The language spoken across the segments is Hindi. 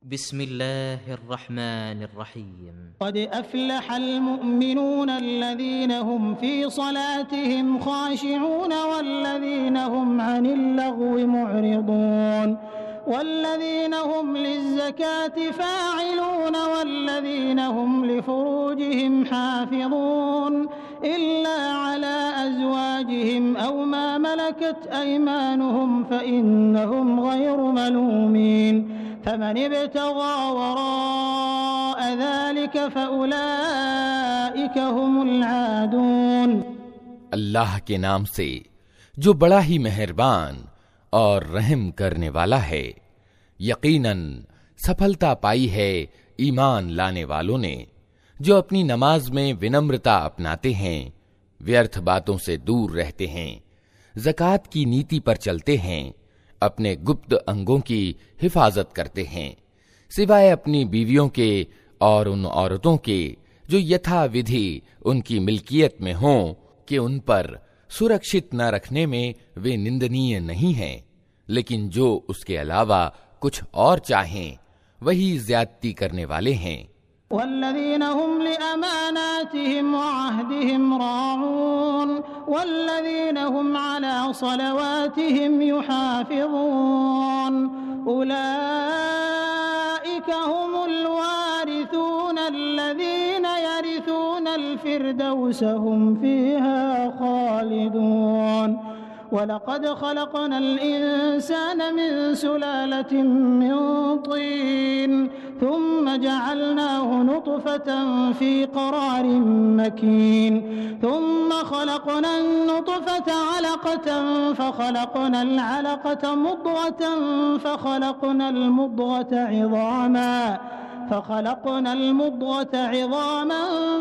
बिस्मिल्लाहिर्रहमानिर्रहीम। क़द अफ़्लहल मुअमिनून अल्लज़ीना हुम फ़ी सलातिहिम ख़ाशिऊन वल्लज़ीना हुम अनिल लग़्वी मुअरिदून वल्लज़ीना हुम लिज़्ज़काति फ़ाइलून वल्लज़ीना हुम लिफ़ुरूजिहिम हाफ़िज़ून इल्ला अला अज़वाजिहिम औ मा मलकत अयमानुहुम फ़इन्नहुम ग़ैरु मलूमीन फमन इब्तग़ा वराअ ज़ालिक फ़उलाइक हुमुल आदून। अल्लाह के नाम से जो बड़ा ही मेहरबान और रहम करने वाला है। यकीनन सफलता पाई है ईमान लाने वालों ने, जो अपनी नमाज में विनम्रता अपनाते हैं, व्यर्थ बातों से दूर रहते हैं, ज़कात की नीति पर चलते हैं, अपने गुप्त अंगों की हिफाजत करते हैं, सिवाय अपनी बीवियों के और उन औरतों के जो यथाविधि उनकी मिल्कियत में हों कि उन पर सुरक्षित न रखने में वे निंदनीय नहीं हैं, लेकिन जो उसके अलावा कुछ और चाहें वही ज्यादती करने वाले हैं। वल्लज़ीना हुम लिअमानातिहिम व अहदिहिम राऊन वल्लज़ीना हुम अला सलवातिहिम युहाफ़िज़ून उलाइका हुमुल वारिसून अल्लज़ीना यरिसूनल फ़िरदौस हुम फ़ीहा ख़ालिदून। वलक़द ख़लक़नल इंसान मिन सुलालतिन मिन तीन थुम्म जअलनाहु नुत्फ़तन फ़ी क़रारिन मकीन थुम्म ख़लक़नन नुत्फ़त अलक़तन फ़ख़लक़नल अलक़त मुद्ग़तन फ़ख़लक़नल मुद्ग़त इज़ामा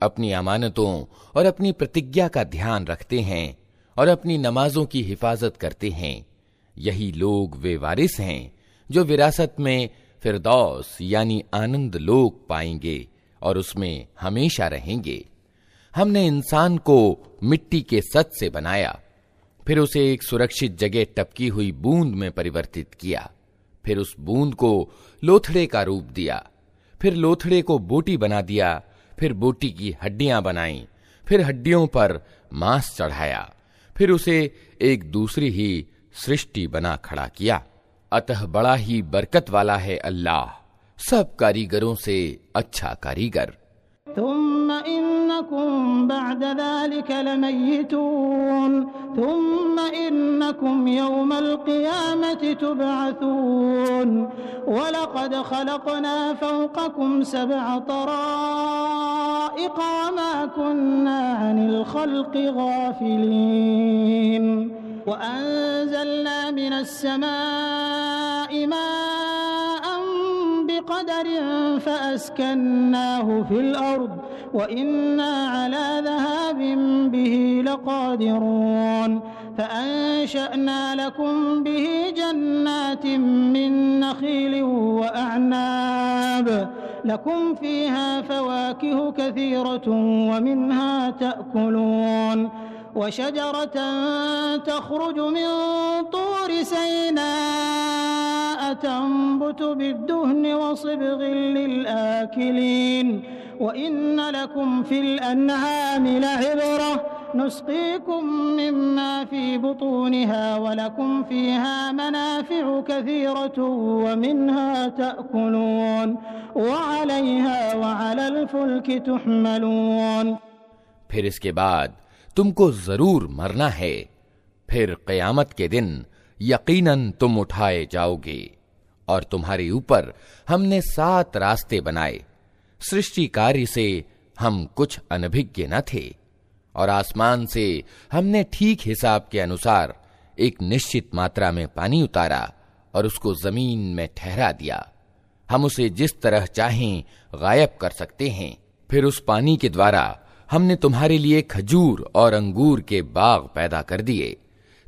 अपनी अमानतों और अपनी प्रतिज्ञा का ध्यान रखते हैं और अपनी नमाजों की हिफाजत करते हैं। यही लोग वे वारिस हैं जो विरासत में फिरदौस यानी आनंद लोक पाएंगे और उसमें हमेशा रहेंगे। हमने इंसान को मिट्टी के सत से बनाया, फिर उसे एक सुरक्षित जगह टपकी हुई बूंद में परिवर्तित किया, फिर उस बूंद को लोथड़े का रूप दिया, फिर लोथड़े को बोटी बना दिया, फिर बोटी की हड्डियां बनाईं, फिर हड्डियों पर मांस चढ़ाया, फिर उसे एक दूसरी ही सृष्टि बना खड़ा किया। अतः बड़ा ही बरकत वाला है अल्लाह, सब कारीगरों से अच्छा कारीगर। थुम्म इन्नकुम बअद ज़ालिक लमय्यितून थुम्म इन्नकुम यौमल क़ियामति तुबअसून वलक़द ख़लक़ना फ़ौक़कुम सबअ तराइक़ वमा कुन्ना अनिल ख़ल्क़ि गाफ़िलीन वअंज़लना मिनस समाइ माअन बिक़दरिन फ़अस्कन्नाहु फ़िल अर्ज़ वइन्ना अला ज़हाबिन बिही लक़ादिरून फ़अंशअना लकुम बिही जन्नातिन मिन नख़ीलिन वअअनाब लकुम फ़ीहा फ़वाकिहु कसीरतुन वमिन्हा तअकुलून वशजरतन तख़रुजु मिन तूर सैनाअ तंबुतु बिद्दुहन वसिब्ग़िन लिलआकिलीन वइन्न लकुम फ़िल अन्आमि लइब्रह नुस्क़ीकुम मिम्मा फ़ी बुतूनिहा वलकुम फ़ीहा मनाफ़िअु कसीरतुन वमिन्हा तअकुलून वअलैहा वअलल फ़ुल्कि तुहमलून। फिर इसके बाद तुमको जरूर मरना है, फिर क़यामत के दिन यकीनन तुम उठाए जाओगे और तुम्हारे ऊपर हमने 7 रास्ते बनाए। सृष्टि कार्य से हम कुछ अनभिज्ञ न थे और आसमान से हमने ठीक हिसाब के अनुसार एक निश्चित मात्रा में पानी उतारा और उसको जमीन में ठहरा दिया। हम उसे जिस तरह चाहें गायब कर सकते हैं। फिर उस पानी के द्वारा हमने तुम्हारे लिए खजूर और अंगूर के बाग पैदा कर दिए।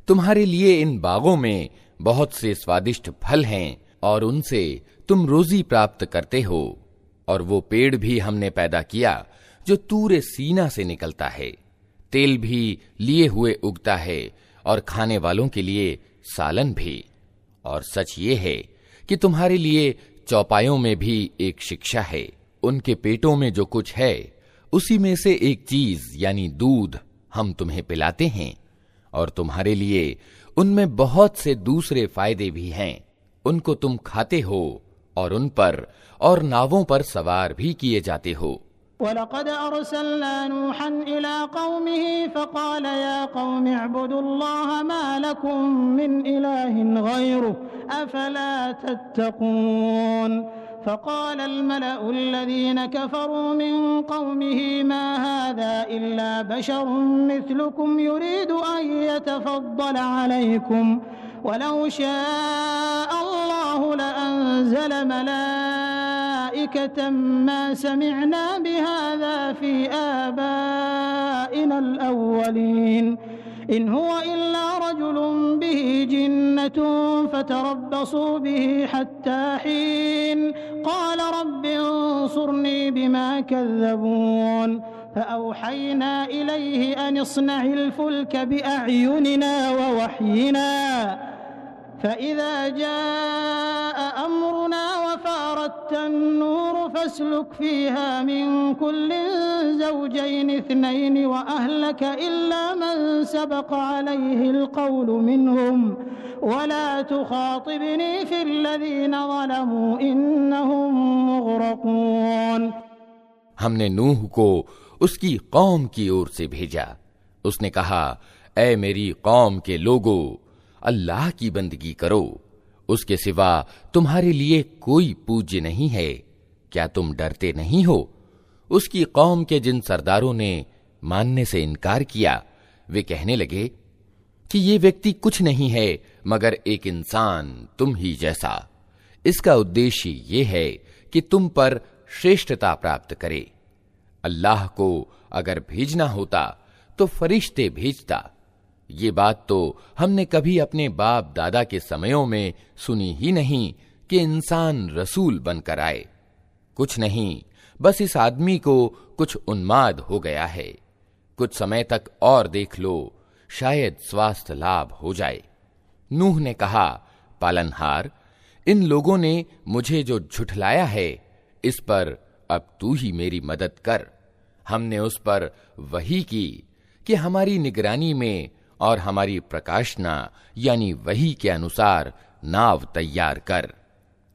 तुम्हारे लिए इन बागों में बहुत से स्वादिष्ट फल हैं और उनसे तुम रोजी प्राप्त करते हो। और वो पेड़ भी हमने पैदा किया जो तूरे सीना से निकलता है, तेल भी लिए हुए उगता है और खाने वालों के लिए सालन भी। और सच ये है कि तुम्हारे लिए चौपायों में भी एक शिक्षा है। उनके पेटों में जो कुछ है उसी में से एक चीज यानी दूध हम तुम्हें पिलाते हैं, और तुम्हारे लिए उनमें बहुत से दूसरे फायदे भी हैं। उनको तुम खाते हो और उन पर और नावों पर सवार भी किए जाते हो। वलक़द अर्सलना नूहन इला क़ौमिही फ़क़ाल या क़ौमि अअ्बुदुल्लाह मा लकुम मिन इलाहिन ग़ैरुहु अफ़ला तत्तक़ून। फ़क़ाल अल-मलअु अल्लज़ीन कफ़रू मिन क़ौमिही मा हाज़ा इल्ला बशरुन मिस्लुकुम युरीदु अन यतफ़द्दल अलैकुम वलौ शाअ अल्लाहु लअंज़ल मलाइकतन मा समिअना बिहाज़ा फ़ी आबाइना अल-अव्वलीन इन हुवा इल्ला रजुलुन बिही जिन्नतुन फ़तरब्बसू बिही हत्ता हीन क़ाल रब्बि अंसुरनी बिमा कज़्ज़बून फ़अौहयना इलैहि अन इस्नइल फ़ुल्क बिअअयुनिना ववह्यिना फ़इज़ा जाअ अम्रुना वफ़ारत अन्नूर फ़स्लुक फ़ीहा मिन कुल्लिन ज़ौजैनि इस्नैनि वअहलक इल्ला मन सबक़ अलैहिल क़ौलु मिनहुम वला तुख़ातिबनी फ़िल्लज़ीन ज़लमू इन्नहुम मुग़रक़ून। हमने नूह को उसकी कौम की ओर से भेजा। उसने कहा, ऐ मेरी कौम के लोगो, अल्लाह की बंदगी करो, उसके सिवा तुम्हारे लिए कोई पूज्य नहीं है। क्या तुम डरते नहीं हो? उसकी कौम के जिन सरदारों ने मानने से इनकार किया, वे कहने लगे कि ये व्यक्ति कुछ नहीं है मगर एक इंसान तुम ही जैसा। इसका उद्देश्य ये है कि तुम पर श्रेष्ठता प्राप्त करे। अल्लाह को अगर भेजना होता तो फरिश्ते भेजता। ये बात तो हमने कभी अपने बाप दादा के समयों में सुनी ही नहीं कि इंसान रसूल बनकर आए। कुछ नहीं, बस इस आदमी को कुछ उन्माद हो गया है। कुछ समय तक और देख लो, शायद स्वास्थ्य लाभ हो जाए। नूह ने कहा, पालनहार, इन लोगों ने मुझे जो झुठलाया है, इस पर अब तू ही मेरी मदद कर। हमने उस पर वही की कि हमारी निगरानी में और हमारी प्रकाशना यानी वही के अनुसार नाव तैयार कर।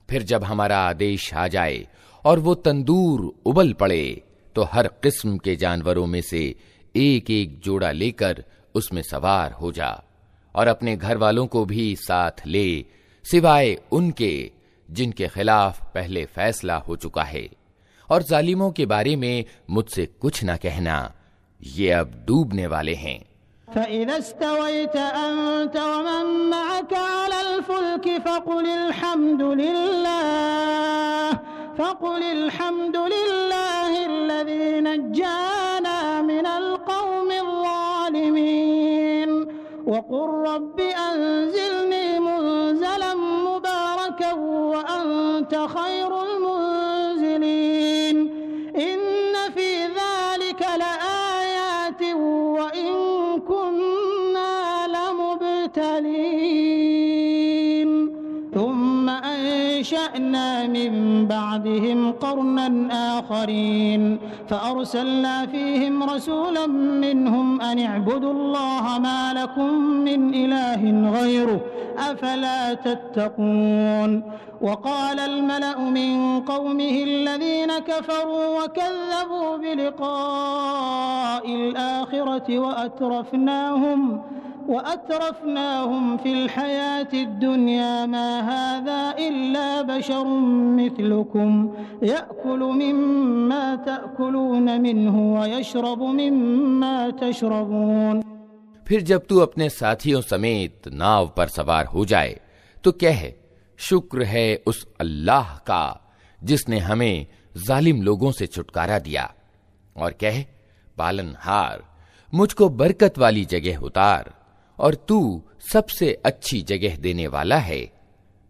फिर जब हमारा आदेश आ जाए और वो तंदूर उबल पड़े तो हर किस्म के जानवरों में से एक एक जोड़ा लेकर उसमें सवार हो जा और अपने घर वालों को भी साथ ले, सिवाय उनके जिनके खिलाफ पहले फैसला हो चुका है। और जालिमों के बारे में मुझसे कुछ न कहना, ये अब डूबने वाले हैं। फ़इज़ा इस्तवैत अन्त वमन मअक अलल फ़ुल्क फ़क़ुलिल हम्दुलिल्लाहि अल्लज़ी नज्जाना मिनल क़ौमिज़ ज़ालिमीन वक़ुल रब्बि अंज़िलनी मुनज़लन मुबारकन व अंत खैरुल मुनज़िलीन इन्न फ़ी ज़ालिका लआयातिन व इन कुन्ना लमुब्तलीन थुम्मा अंशअना मिन बअदिहिम क़रनन आख़रीन फ़अरसलना फ़ीहिम रसूलन मिनहुम अन इअ्बुदुल्लाह मा लकुम मिन इलाहिन ग़ैरुहु अफ़ला तत्तक़ून। वक़ाल अल-मलअु मिन क़ौमिहि अल्लज़ीन कफ़रू वकज़्ज़बू बिलिक़ाइल आख़िरति वअतरफ़नाहुम फ़िल हयातिद दुनिया मा हाज़ा इल्ला बशरुम मिस्लुकुम यअकुलु मिम्मा तअकुलून मिन्हु वयशरबु मिम्मा तशरबून। फिर जब तू अपने साथियों समेत नाव पर सवार हो जाए तो कह, शुक्र है उस अल्लाह का जिसने हमें जालिम लोगों से छुटकारा दिया। और कह, पालनहार, मुझको बरकत वाली जगह उतार और तू सबसे अच्छी जगह देने वाला है।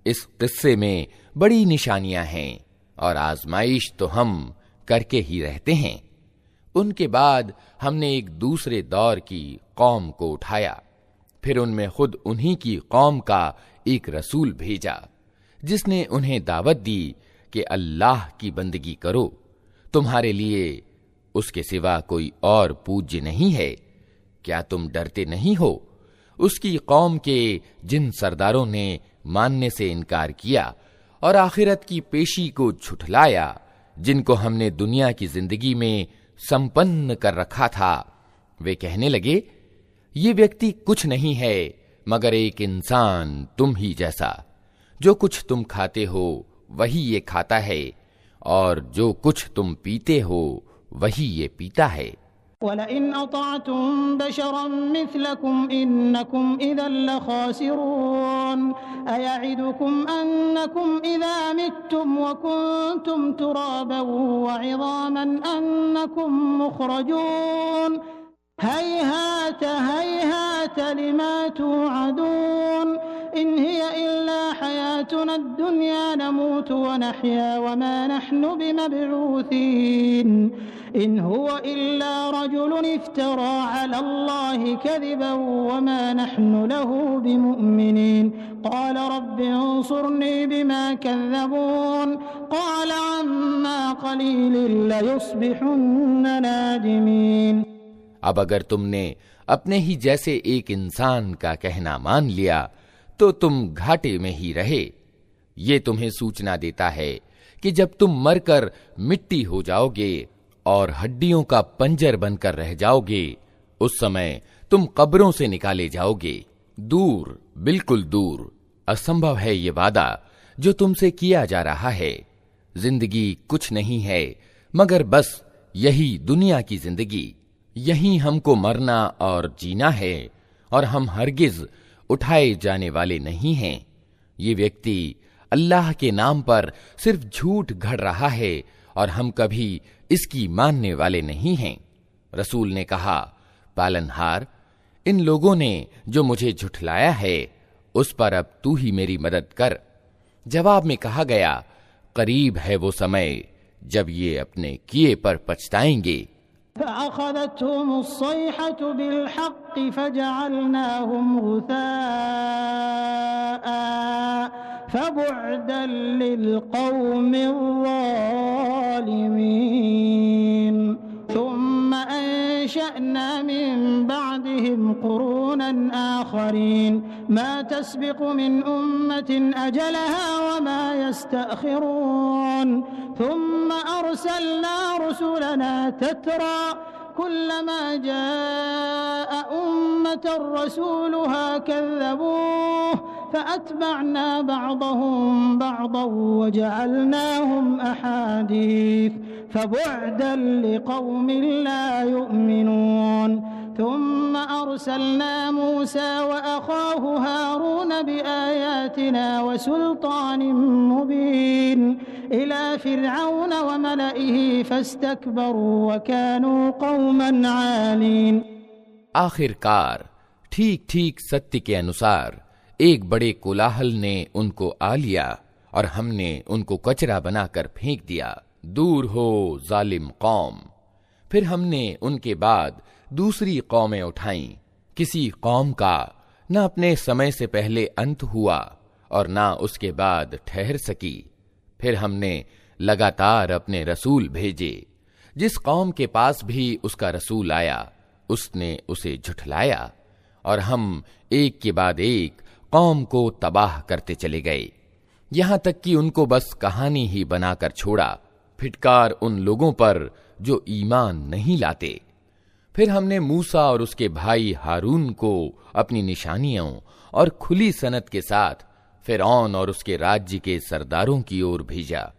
इस किस्से में बड़ी निशानियां हैं और आजमाइश तो हम करके ही रहते हैं। उनके बाद हमने एक दूसरे दौर की कौम को उठाया, फिर उनमें खुद उन्हीं की कौम का एक रसूल भेजा, जिसने उन्हें दावत दी कि अल्लाह की बंदगी करो, तुम्हारे लिए उसके सिवा कोई और पूज्य नहीं है। क्या तुम डरते नहीं हो? उसकी कौम के जिन सरदारों ने मानने से इनकार किया और आखिरत की पेशी को झुठलाया, जिनको हमने दुनिया की जिंदगी में संपन्न कर रखा था, वे कहने लगे, ये व्यक्ति कुछ नहीं है मगर एक इंसान तुम ही जैसा। जो कुछ तुम खाते हो वही ये खाता है, और जो कुछ तुम पीते हो वही ये पीता है। वलइन अताअतुम बशरन मिस्लकुम इन्नकुम इदन लखासिरून अयइदुकुम अन्नकुम इज़ा मित्तुम व कुंतुम तुराबन व इज़ामन अन्नकुम मुखरजून हैहात हैहात लिमा तुअदून इन हिय इल्ला हयातुना दुनिया नमूतु व नहया व मा नहनु बिमबऊसीन इन हुवा इल्ला रजुलुन इफ्तरा अला अल्लाहि कज़िबन व मा नहनु लहु बिमुमिनीन क़ाल रब्बि अंसुरनी बिमा कज़्ज़बून क़ाल अम्मा क़लीलिन लयुस्बिहुन्न नादिमीन। अब अगर तुमने अपने ही जैसे एक इंसान का कहना मान लिया तो तुम घाटे में ही रहे। ये तुम्हें सूचना देता है कि जब तुम मरकर मिट्टी हो जाओगे और हड्डियों का पंजर बनकर रह जाओगे, उस समय तुम कब्रों से निकाले जाओगे। दूर, बिल्कुल दूर, असंभव है ये वादा जो तुमसे किया जा रहा है। जिंदगी कुछ नहीं है मगर बस यही दुनिया की जिंदगी, यही हमको मरना और जीना है, और हम हरगिज उठाए जाने वाले नहीं हैं। ये व्यक्ति अल्लाह के नाम पर सिर्फ झूठ गढ़ रहा है और हम कभी इसकी मानने वाले नहीं हैं। रसूल ने कहा, पालनहार, इन लोगों ने जो मुझे झुठलाया है उस पर अब तू ही मेरी मदद कर। जवाब में कहा गया, करीब है वो समय जब ये अपने किए पर पछताएंगे। फ़अख़ज़तहुम अस्सैहतु बिलहक़्क़ि फ़जअलनाहुम गुसाअ फ़बुअदन लिलक़ौमिज़ ज़ालिमीन थुम्मा अंशअना मिन बअदिहिम क़ुरूनन आख़रीन मा तस्बिक़ु मिन उम्मतिन अजलहा व मा यस्तअख़िरून थुम्मा अर्सलना रुसुलना तत्रा कुल्लमा जाअ उम्मतन रसूलुहा कज़्ज़बूहु फ़अत्बअना बअदहुम बअदन वजअलनाहुम अहादीस फ़बुअदन लिक़ौमिन ला युमिनून थुम्मा अर्सलना मूसा व अख़ाहु हारून बिआयातिना व सुल्तानिन मुबीन इला फ़िरऔन व मलइही फ़स्तकबरू व कानू क़ौमन आलीन। आखिरकार ठीक ठीक सत्य के अनुसार एक बड़े कोलाहल ने उनको आ लिया और हमने उनको कचरा बनाकर फेंक दिया। दूर हो जालिम कौम। फिर हमने उनके बाद दूसरी कौमें उठाईं। किसी कौम का न अपने समय से पहले अंत हुआ और न उसके बाद ठहर सकी। फिर हमने लगातार अपने रसूल भेजे। जिस कौम के पास भी उसका रसूल आया उसने उसे झुठलाया, और हम एक के बाद एक कौम को तबाह करते चले गए, यहां तक कि उनको बस कहानी ही बनाकर छोड़ा। फिटकार उन लोगों पर जो ईमान नहीं लाते। फिर हमने मूसा और उसके भाई हारून को अपनी निशानियों और खुली सनत के साथ फिरौन और उसके राज्य के सरदारों की ओर भेजा,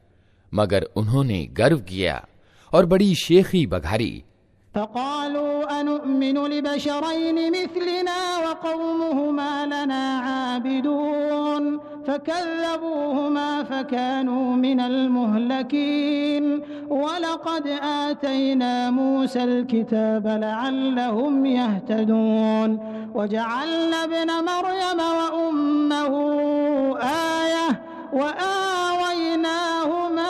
मगर उन्होंने गर्व किया और बड़ी शेखी बघारी। फ़क़ालू अनुअ्मिनु लिबशरैनि मिस्लिना व क़ौमुहुमा लना आबिदून फ़कज़्ज़बूहुमा फ़कानू मिनल मुहलकीन व लक़द आतैना मूसल किताब लअल्लहुम यहतदून व जअलना इब्न मर्यम व उम्महु आयह व आवैनाहुमा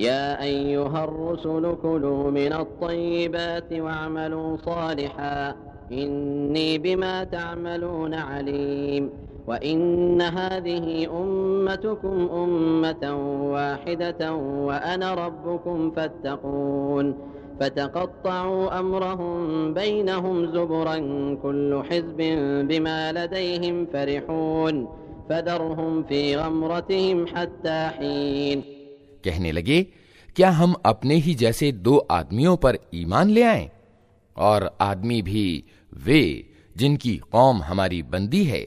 या अय्युहर रुसुल कुलू मिनत-तय्यिबाति वअमलू सालिहा इन्नी बिमा तअमलून अलीम व इन्न हादिही उम्मतुकुम उम्मतन वाहिदतन व अना रब्बुकुम फत्तकून फ़तक़त्तअू अम्रहुम बैनहुम ज़ुबुरन कुल्लु हिज़्बिन बिमा लदैहिम फ़रिहून फ़दरहुम फ़ी ग़मरतिहिम हत्ता हीन। कहने लगे, क्या हम अपने ही जैसे दो आदमियों पर ईमान ले आएं? और आदमी भी वे जिनकी कौम हमारी बंदी है।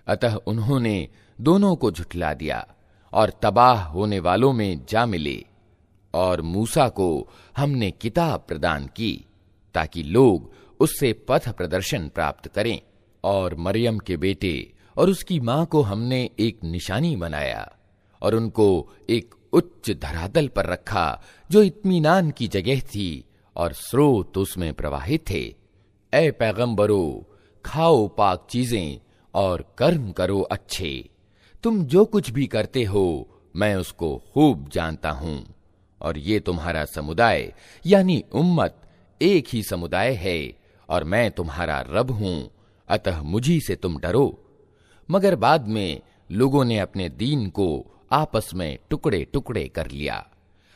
अतः उन्होंने दोनों को झुठला दिया और तबाह होने वालों में जा मिले। और मूसा को हमने किताब प्रदान की ताकि लोग उससे पथ प्रदर्शन प्राप्त करें। और मरियम के बेटे और उसकी मां को हमने एक निशानी बनाया और उनको एक उच्च धरातल पर रखा जो इत्मीनान की जगह थी और स्रोत उसमें प्रवाहित थे। ए पैगंबरो, खाओ पाक चीजें और कर्म करो अच्छे। तुम जो कुछ भी करते हो मैं उसको खूब जानता हूं। और ये तुम्हारा समुदाय यानी उम्मत एक ही समुदाय है और मैं तुम्हारा रब हूं, अतः मुझी से तुम डरो। मगर बाद में लोगों ने अपने दीन को आपस में टुकड़े टुकड़े कर लिया।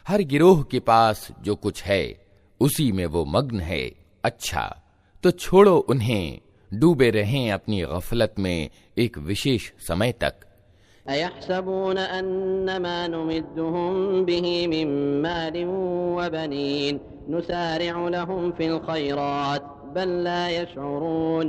हर गिरोह के पास जो कुछ है उसी में वो मग्न है। अच्छा तो छोड़ो उन्हें, डूबे रहें अपनी गफलत में एक विशेष समय तक। अयहसबून अन्नमा नुमिद्दुहुम बिही मिन मालिन व बनीन नुसारिउ लहुम फिल खैरात बल ला यशउरून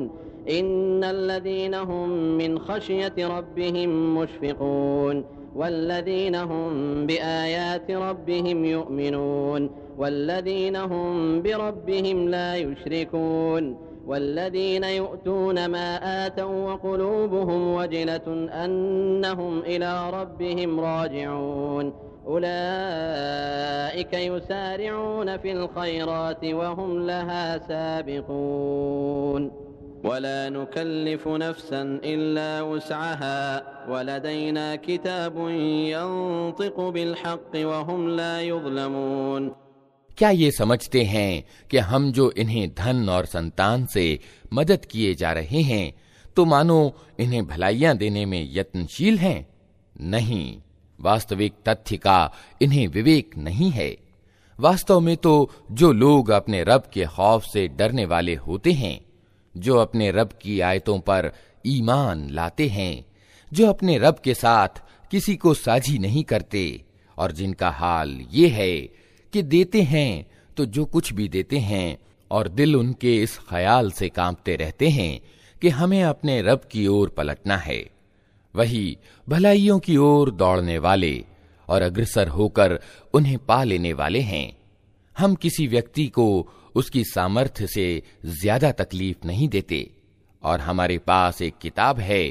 इन्नल्लज़ीना हुम मिन खश्यति रब्बिहिम मुश्फिकून वल्लज़ीना हुम बिआयाति रब्बिहिम युमिनून वल्लज़ीना हुम बिरब्बिहिम ला युश्रिकून वल्लज़ीना युअतून मा आतौ व क़ुलूबुहुम वजिलतुन अन्नहुम इला रब्बिहिम राजिऊन उलाइका युसारिऊन फिल खैराति व हुम लहा साबिक़ून वला नुकल्लिफु नफ्सन इल्ला वुस्अहा वलदैना किताबुन यंतिक़ु बिलहक़्क़ि व हुम ला युज़लमून। क्या ये समझते हैं कि हम जो इन्हें धन और संतान से मदद किए जा रहे हैं तो मानो इन्हें भलाइयां देने में यत्नशील हैं? नहीं, वास्तविक तथ्य का इन्हें विवेक नहीं है। वास्तव में तो जो लोग अपने रब के खौफ से डरने वाले होते हैं, जो अपने रब की आयतों पर ईमान लाते हैं, जो अपने रब के साथ किसी को साझी नहीं करते और जिनका हाल ये है कि देते हैं तो जो कुछ भी देते हैं और दिल उनके इस ख्याल से कांपते रहते हैं कि हमें अपने रब की ओर पलटना है, वही भलाइयों की ओर दौड़ने वाले और अग्रसर होकर उन्हें पा लेने वाले हैं। हम किसी व्यक्ति को उसकी सामर्थ्य से ज्यादा तकलीफ नहीं देते और हमारे पास एक किताब है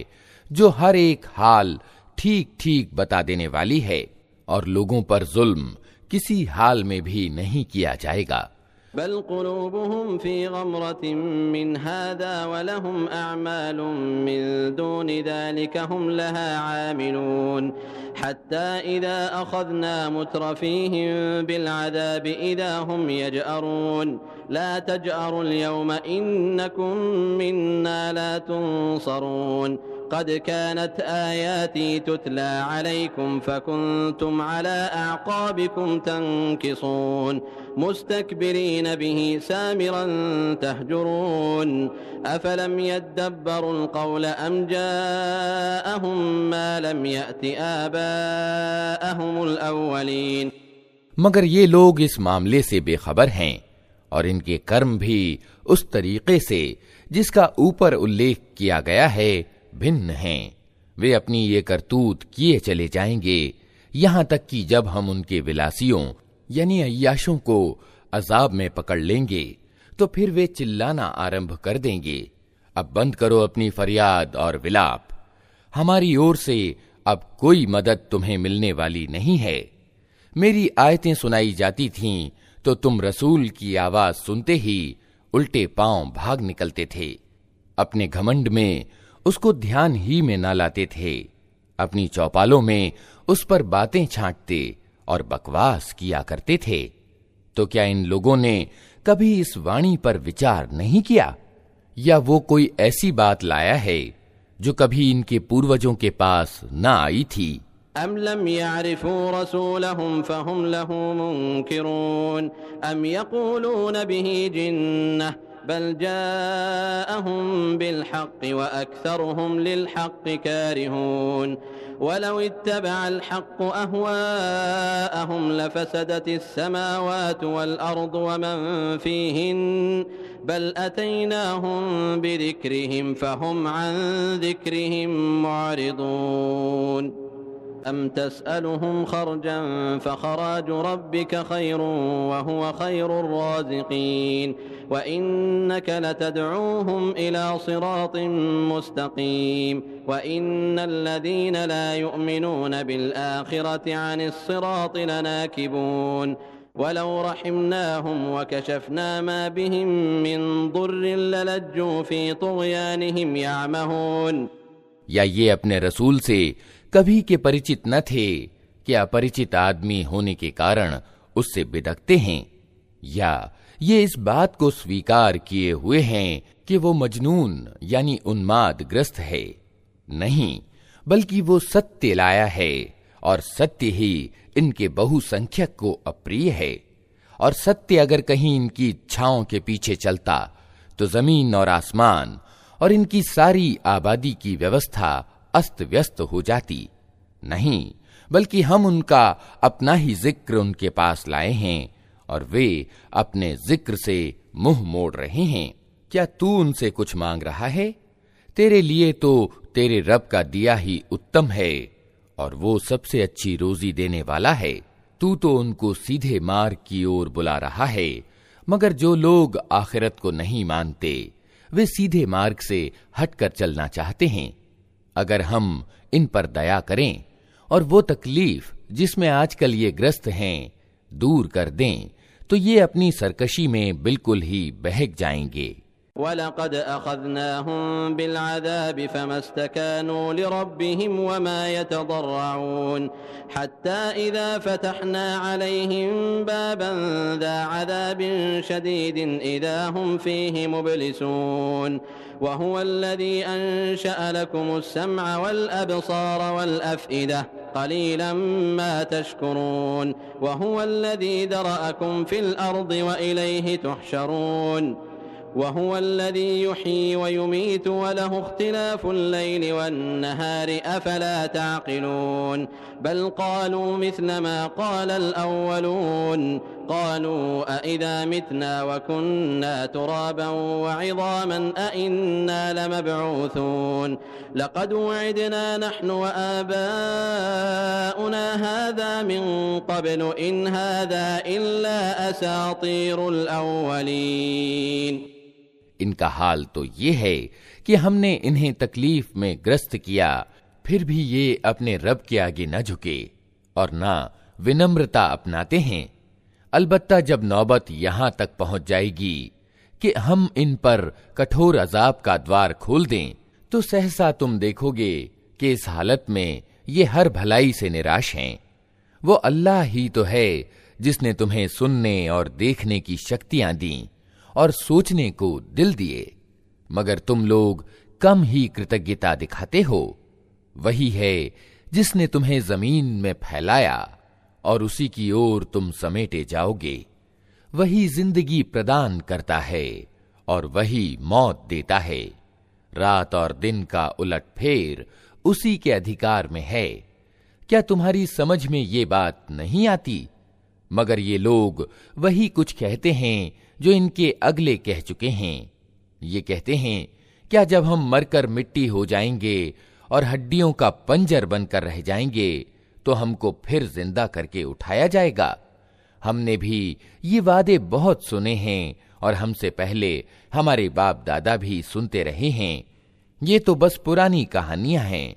जो हर एक हाल ठीक ठीक बता देने वाली है और लोगों पर जुल्म किसी हाल में भी नहीं किया जाएगा। बल क़ुलूबुहुम फ़ी ग़मरतिन मिन हाज़ा व लहुम अअमालुम मिन दूनि ज़ालिका हुम लहा आमिलून हत्ता इज़ा अख़ज़ना मुत्रफ़ीहिम बिलअज़ाबि इज़ा हुम यजअरून ला तजअरुल यौम इन्नकुम मिन्ना ला तुनसरून क़द कानत आयाती तुतला अलैकुम फ़कुन्तुम अला अअक़ाबिकुम तंकिसून मुस्तकबिरीन बिही सामिरन तहजुरून अफलम यद्दब्बरुल क़ौल अम जाअहुम मा लम यअति आबाअहुमुल अव्वलीन। मगर ये लोग इस मामले से बेखबर हैं और इनके कर्म भी उस तरीके से जिसका ऊपर उल्लेख किया गया है भिन्न हैं। वे अपनी ये करतूत किए चले जाएंगे यहां तक कि जब हम उनके विलासियों यानी अय्याशों को अजाब में पकड़ लेंगे तो फिर वे चिल्लाना आरंभ कर देंगे, अब बंद करो अपनी फरियाद और विलाप, हमारी ओर से अब कोई मदद तुम्हें मिलने वाली नहीं है। मेरी आयतें सुनाई जाती थीं तो तुम रसूल की आवाज सुनते ही उल्टे पांव भाग निकलते थे। अपने घमंड में उसको ध्यान ही में न लाते थे, अपनी चौपालों में उस पर बातें छांटते और बकवास किया करते थे। तो क्या इन लोगों ने कभी इस वाणी पर विचार नहीं किया, या वो कोई ऐसी बात लाया है जो कभी इनके पूर्वजों के पास न आई थी? अम लम यअरिफू रसूलहुम फहुम लहू मुनकिरून अम यक़ूलून बिही जिन्नह बल जाअहुम बिल हक़्क़ि व अक्सरुहुम लिल हक़्क़ि कारिहून वलौ इत्तबअल हक़्क़ु अहवाअहुम लफसदतिस समावातु वल अर्दु व मन फ़ीहिन्न बल अतैनाहुम बिज़िक्रिहिम फहुम अन ज़िक्रिहिम मुअरिदून अम तस्अलुहुम खर्जन फखराजु रब्बिक खैरुन व हुव खैरुर राज़िक़ीन व इन्नक लतदऊहुम इला सिरातिन मुस्तक़ीम व इन्नल लज़ीन ला युमिनून बिल आखिरति अनिस सिराति लनाकिबून वलौ रहिमनाहुम व कशफना मा बिहिम मिन दुर्रिन ललज्जू फी तुग़यानिहिम यअमहून। या ये अपने रसूल से कभी के परिचित न थे कि अपरिचित आदमी होने के कारण उससे बिदकते हैं, या ये इस बात को स्वीकार किए हुए हैं कि वो मजनून यानी उन्माद ग्रस्त है? नहीं, बल्कि वो सत्य लाया है, और सत्य ही इनके बहुसंख्यक को अप्रिय है। और सत्य अगर कहीं इनकी इच्छाओं के पीछे चलता तो जमीन और आसमान और इनकी सारी आबादी की व्यवस्था अस्त व्यस्त हो जाती। नहीं, बल्कि हम उनका अपना ही जिक्र उनके पास लाए हैं, और वे अपने जिक्र से मुंह मोड़ रहे हैं। क्या तू उनसे कुछ मांग रहा है? तेरे लिए तो तेरे रब का दिया ही उत्तम है, और वो सबसे अच्छी रोजी देने वाला है। तू तो उनको सीधे मार्ग की ओर बुला रहा है, मगर जो लोग आखिरत को नहीं मानते वे सीधे मार्ग से हटकर चलना चाहते हैं। अगर हम इन पर दया करें और वो तकलीफ जिसमें आजकल ये ग्रस्त हैं दूर कर दें, तो ये अपनी सरकशी में बिल्कुल ही बहक जाएंगे। वलक़द अख़ज़नाहुम बिलअज़ाबि फ़मस्तकानू लिरब्बिहिम वमा यतज़र्रऊन हत्ता इज़ा फ़तहना अलैहिम बाबन ज़ा अज़ाबिन शदीदिन इज़ा हुम फ़ीहि मुब्लिसून वहुवल्लज़ी अंशअ लकुमुस्समअ वल अब्सार वल अफ़इदा क़लीलन मा तशकुरून वहुवल्लज़ी ज़रअकुम फ़िल अर्दि व इलैहि तुहशरून वहुव अल्लज़ी युह्यी व युमीतु व लहु इख्तिलाफुल लैलि वन नहारि अफला ताक़िलून बल क़ालू मिस्ल मा क़ालल अव्वलून क़ालू अइज़ा मितना व कुन्ना तुराबन व इज़ामन अइन्ना लमबऊसून लक़द वअदना नहनु व आबाउना हाज़ा मिन क़ब्लु इन हाज़ा इल्ला असातीरुल अव्वलीन। इनका हाल तो ये है कि हमने इन्हें तकलीफ में ग्रस्त किया, फिर भी ये अपने रब के आगे न झुके और न विनम्रता अपनाते हैं। अलबत्ता जब नौबत यहां तक पहुंच जाएगी कि हम इन पर कठोर अजाब का द्वार खोल दें, तो सहसा तुम देखोगे कि इस हालत में ये हर भलाई से निराश हैं। वो अल्लाह ही तो है जिसने तुम्हें सुनने और देखने की शक्तियां दी और सोचने को दिल दिए, मगर तुम लोग कम ही कृतज्ञता दिखाते हो। वही है जिसने तुम्हें जमीन में फैलाया और उसी की ओर तुम समेटे जाओगे। वही जिंदगी प्रदान करता है और वही मौत देता है। रात और दिन का उलटफेर उसी के अधिकार में है। क्या तुम्हारी समझ में ये बात नहीं आती? मगर ये लोग वही कुछ कहते हैं जो इनके अगले कह चुके हैं। ये कहते हैं, क्या जब हम मरकर मिट्टी हो जाएंगे और हड्डियों का पंजर बनकर रह जाएंगे तो हमको फिर जिंदा करके उठाया जाएगा? हमने भी ये वादे बहुत सुने हैं और हमसे पहले हमारे बाप दादा भी सुनते रहे हैं। ये तो बस पुरानी कहानियां हैं।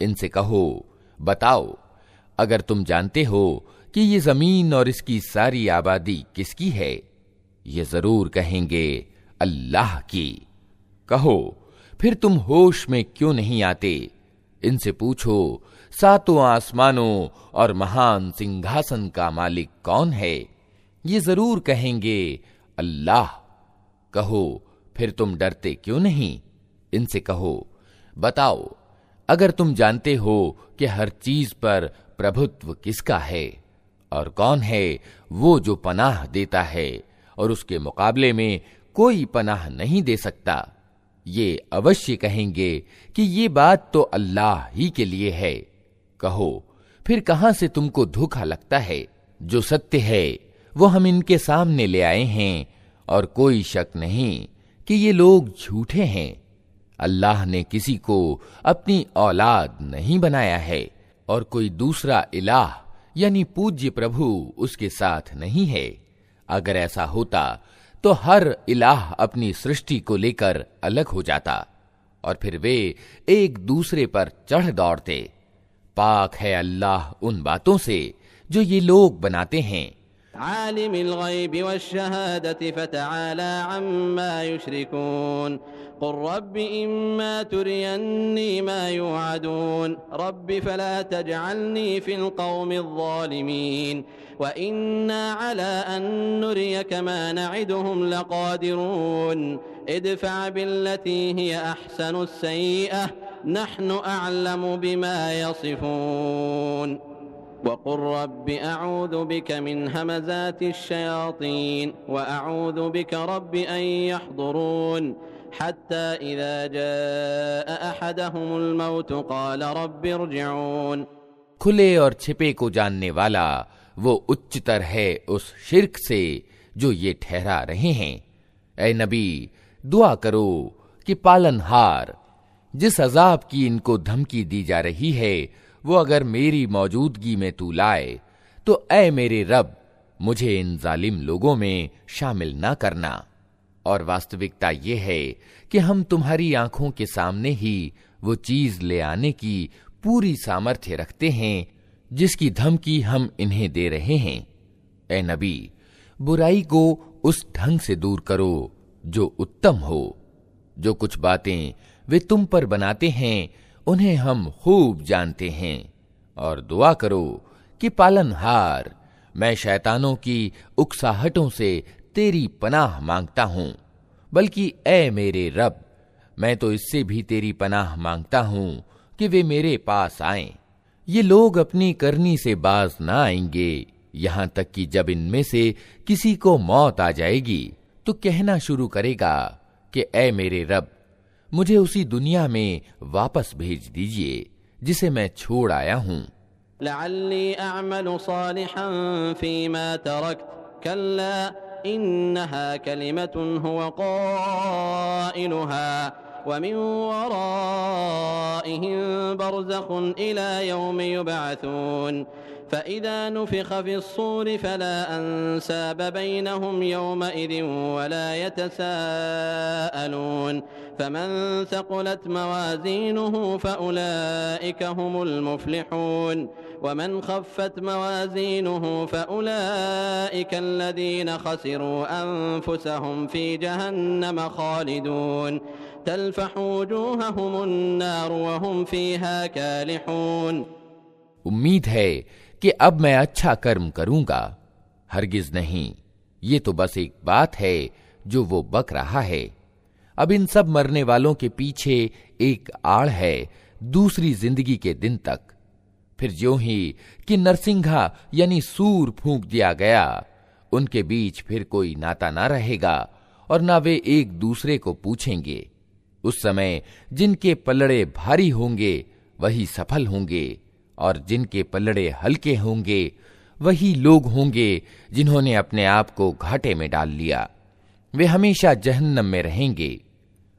इनसे कहो, बताओ, अगर तुम जानते हो कि ये जमीन और इसकी सारी आबादी किसकी है, ये जरूर कहेंगे अल्लाह की। कहो, फिर तुम होश में क्यों नहीं आते? इनसे पूछो, सातों आसमानों और महान सिंहासन का मालिक कौन है? ये जरूर कहेंगे अल्लाह। कहो, फिर तुम डरते क्यों नहीं? इनसे कहो, बताओ, अगर तुम जानते हो कि हर चीज पर प्रभुत्व किसका है और कौन है वो जो पनाह देता है और उसके मुकाबले में कोई पनाह नहीं दे सकता, ये अवश्य कहेंगे कि ये बात तो अल्लाह ही के लिए है। कहो, फिर कहां से तुमको धोखा लगता है? जो सत्य है वो हम इनके सामने ले आए हैं और कोई शक नहीं कि ये लोग झूठे हैं। अल्लाह ने किसी को अपनी औलाद नहीं बनाया है और कोई दूसरा इलाह यानी पूज्य प्रभु उसके साथ नहीं है। अगर ऐसा होता तो हर इलाह अपनी सृष्टि को लेकर अलग हो जाता और फिर वे एक दूसरे पर चढ़ दौड़ते। पाक है अल्लाह उन बातों से जो ये लोग बनाते हैं। आलिमिल गैबि वश्शहादति फतआला अम्मा युश्रिकून कुल रब्बि इम्मा तुरियन्नी मा युअदून रब्बि फला तजअलनी फिल कौमिज़ ज़ालिमीन व इन्ना अला अन नुरियक मा नइदुहुम लक़ादिरून इदफ़अ बिल्लती हिय अहसनुस सय्यअह नहनु अअलमु बिमा यसिफून वक़ुल रब्बि अऊज़ु बिक मिन हमज़ातिश शयातीन व अऊज़ु बिक रब्बि अन यहज़ुरून हत्ता इज़ा जाअ अहदहुमुल मौत क़ाल रब्बि इरजिऊन। खुले और छिपे को जानने वाला वो उच्चतर है उस शिर्क से जो ये ठहरा रहे हैं। ऐ नबी, दुआ करो कि पालनहार जिस अजाब की इनको धमकी दी जा रही है वो अगर मेरी मौजूदगी में तू लाए तो ऐ मेरे रब, मुझे इन जालिम लोगों में शामिल ना करना। और वास्तविकता ये है कि हम तुम्हारी आंखों के सामने ही वो चीज ले आने की पूरी सामर्थ्य रखते हैं जिसकी धमकी हम इन्हें दे रहे हैं। ऐ नबी, बुराई को उस ढंग से दूर करो जो उत्तम हो। जो कुछ बातें वे तुम पर बनाते हैं उन्हें हम खूब जानते हैं। और दुआ करो कि पालनहार, मैं शैतानों की उकसाहटों से तेरी पनाह मांगता हूं, बल्कि ऐ मेरे रब, मैं तो इससे भी तेरी पनाह मांगता हूं कि वे मेरे पास आएं। ये लोग अपनी करनी से बाज ना आएंगे, यहां तक कि जब इनमें से किसी को मौत आ जाएगी तो कहना शुरू करेगा कि ऐ मेरे रब, मुझे उसी दुनिया में वापस भेज दीजिए जिसे मैं छोड़ आया हूं। लअल्ली अअमलु सालिहन फीमा तरक्त कल्ला इन्नहा कलिमतुन हुवा क़ाइलुहा व मिन वराइहिम बरज़ख़ुन इला यौमि युबअथून फ़इज़ा नुफ़िख़ फ़िस्सूरि फ़ला अंसाब बैनहुम यौमइज़िन वला यतसाअलून फ़मन थक़ुलत मवाज़ीनुहु फ़उलाइका हुमुल मुफ़्लिहून वमन ख़फ़्फ़त मवाज़ीनुहु फ़उलाइका अल्लज़ीना ख़सिरू अन्फ़ुसहुम फ़ी जहन्नम ख़ालिदून तल्फ़हु वुजूहहुमुन नार व हुम फ़ीहा कालिहून। उम्मीद है कि अब मैं अच्छा कर्म करूंगा। हरगिज नहीं, ये तो बस एक बात है जो वो बक रहा है। अब इन सब मरने वालों के पीछे एक आड़ है दूसरी जिंदगी के दिन तक। फिर ज्यों ही कि नरसिंघा यानी सूर फूंक दिया गया, उनके बीच फिर कोई नाता ना रहेगा और ना वे एक दूसरे को पूछेंगे। उस समय जिनके पल्लड़े भारी होंगे वही सफल होंगे, और जिनके पल्लड़े हल्के होंगे वही लोग होंगे जिन्होंने अपने आप को घाटे में डाल लिया। वे हमेशा जहन्नम में रहेंगे।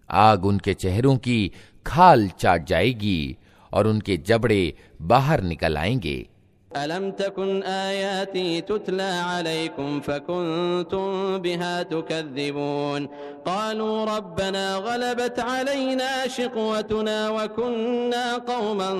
आग उनके चेहरों की खाल चाट जाएगी और उनके जबड़े बाहर निकल आएंगे। अलम तकुन आयाती तुतला अलैकुम फकुंतुम बिहा तुकद्दिबून क़ालू रब्बना ग़लबत अलैना शिक़वतुना व कुन्ना क़ौमन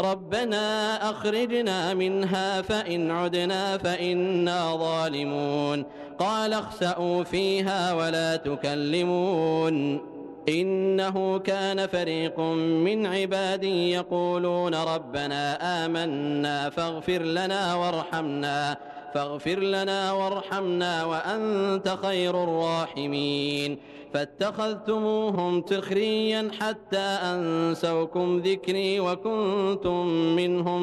रब्बना अख़रिजना मिन्हा फ़इन उदना फ़इन्ना ज़ालिमून क़ाल अख़्सअू फ़ीहा वला तुकल्लिमून इन्नहु कान फ़रीक़ुम मिन इबादी यक़ूलून रब्बना आमन्ना फ़ग़फ़िर लना वरहमना व अन्त ख़ैरुर राहिमीन फ़त्तख़ज़्तुमूहुम सिख़रिय्यन हत्ता अंसौकुम ज़िक्री व कुन्तुम मिनहुम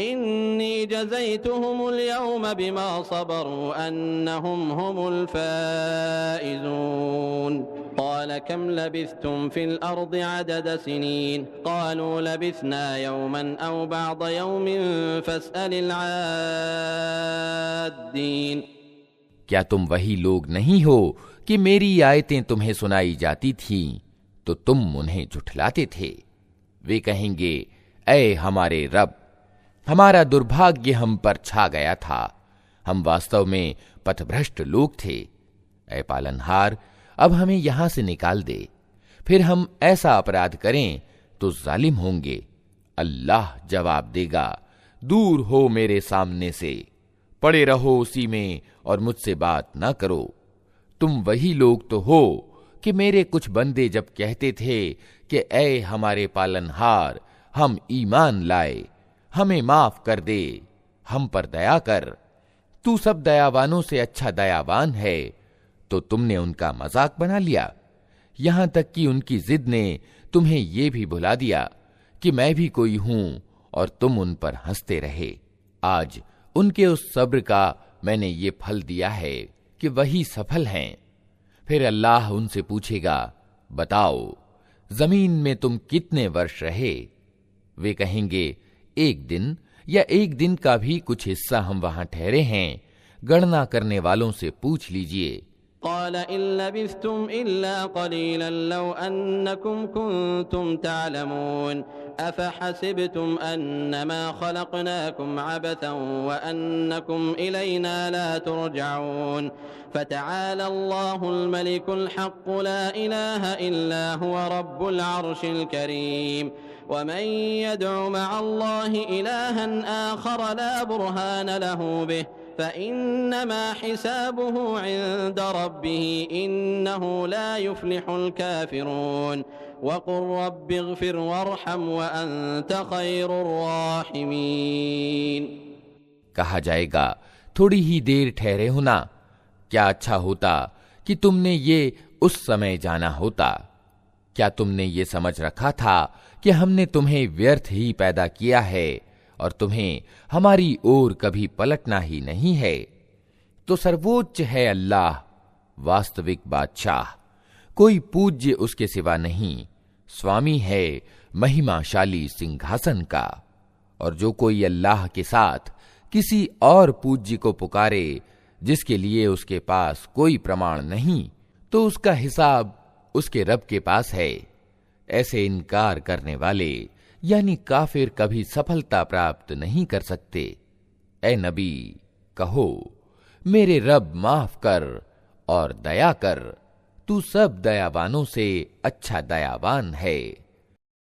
इन्नी जज़ैतुहुमुल यौम बिमा सबरू अन्नहुम हुमुल फ़ाइज़ून क़ाल कम लबिस्थुम फ़िल अर्ज़ि अदद सिनीन क़ालू लबिथना यौमन औ बअद यौमिन फ़स्अलिल आद्दीन। क्या तुम वही लोग नहीं हो कि मेरी आयतें तुम्हें सुनाई जाती थीं तो तुम उन्हें झुठलाते थे? वे कहेंगे, ऐ हमारे रब, हमारा दुर्भाग्य हम पर छा गया था, हम वास्तव में पथभ्रष्ट लोग थे। ऐ पालनहार, अब हमें यहां से निकाल दे, फिर हम ऐसा अपराध करें तो जालिम होंगे। अल्लाह जवाब देगा, दूर हो मेरे सामने से, पड़े रहो उसी में और मुझसे बात ना करो। तुम वही लोग तो हो कि मेरे कुछ बंदे जब कहते थे कि ऐ हमारे पालनहार, हम ईमान लाए, हमें माफ कर दे, हम पर दया कर, तू सब दयावानों से अच्छा दयावान है, तो तुमने उनका मजाक बना लिया। यहां तक कि उनकी जिद ने तुम्हें ये भी भुला दिया कि मैं भी कोई हूं और तुम उन पर हंसते रहे। आज उनके उस सब्र का मैंने ये फल दिया है कि वही सफल हैं। फिर अल्लाह उनसे पूछेगा, बताओ जमीन में तुम कितने वर्ष रहे? वे कहेंगे, एक दिन या एक दिन का भी कुछ हिस्सा हम वहां ठहरे हैं। गणना करने वालों से पूछ लीजिए। क़ाल इन लबिस्थुम इल्ला क़लीलन लौ अन्नकुम कुन्तुम तअलमून अफ़हसिबतुम अन्नमा ख़लक़नाकुम अबथन व अन्नकुम इलैना ला तुरजऊन फ़तआला अल्लाहुल मलिकुल हक़्क़ ला इलाहा इल्ला हुवा रब्बुल अर्शिल करीम वमन यदउ मअल्लाहि इलाहन आख़र ला बुरहान लहू बिहि फ़इन्नमा हिसाबुहु इन्द रब्बिहि इन्नहु ला युफ़्लिहुल काफ़िरून वक़ुल रब्बिग़फ़िर वरहम व अन्त ख़ैरुर राहिमीन। कहा जाएगा, थोड़ी ही देर ठहरे हो ना, क्या अच्छा होता कि तुमने ये उस समय जाना होता। क्या तुमने ये समझ रखा था कि हमने तुम्हें व्यर्थ ही पैदा किया है और तुम्हें हमारी ओर कभी पलटना ही नहीं है? तो सर्वोच्च है अल्लाह, वास्तविक बादशाह, कोई पूज्य उसके सिवा नहीं, स्वामी है महिमाशाली सिंहासन का। और जो कोई अल्लाह के साथ किसी और पूज्य को पुकारे जिसके लिए उसके पास कोई प्रमाण नहीं, तो उसका हिसाब उसके रब के पास है। ऐसे इनकार करने वाले यानी काफिर कभी सफलता प्राप्त नहीं कर सकते। ए नबी, कहो, मेरे रब माफ कर और दया कर, तू सब दयावानों से अच्छा दयावान है।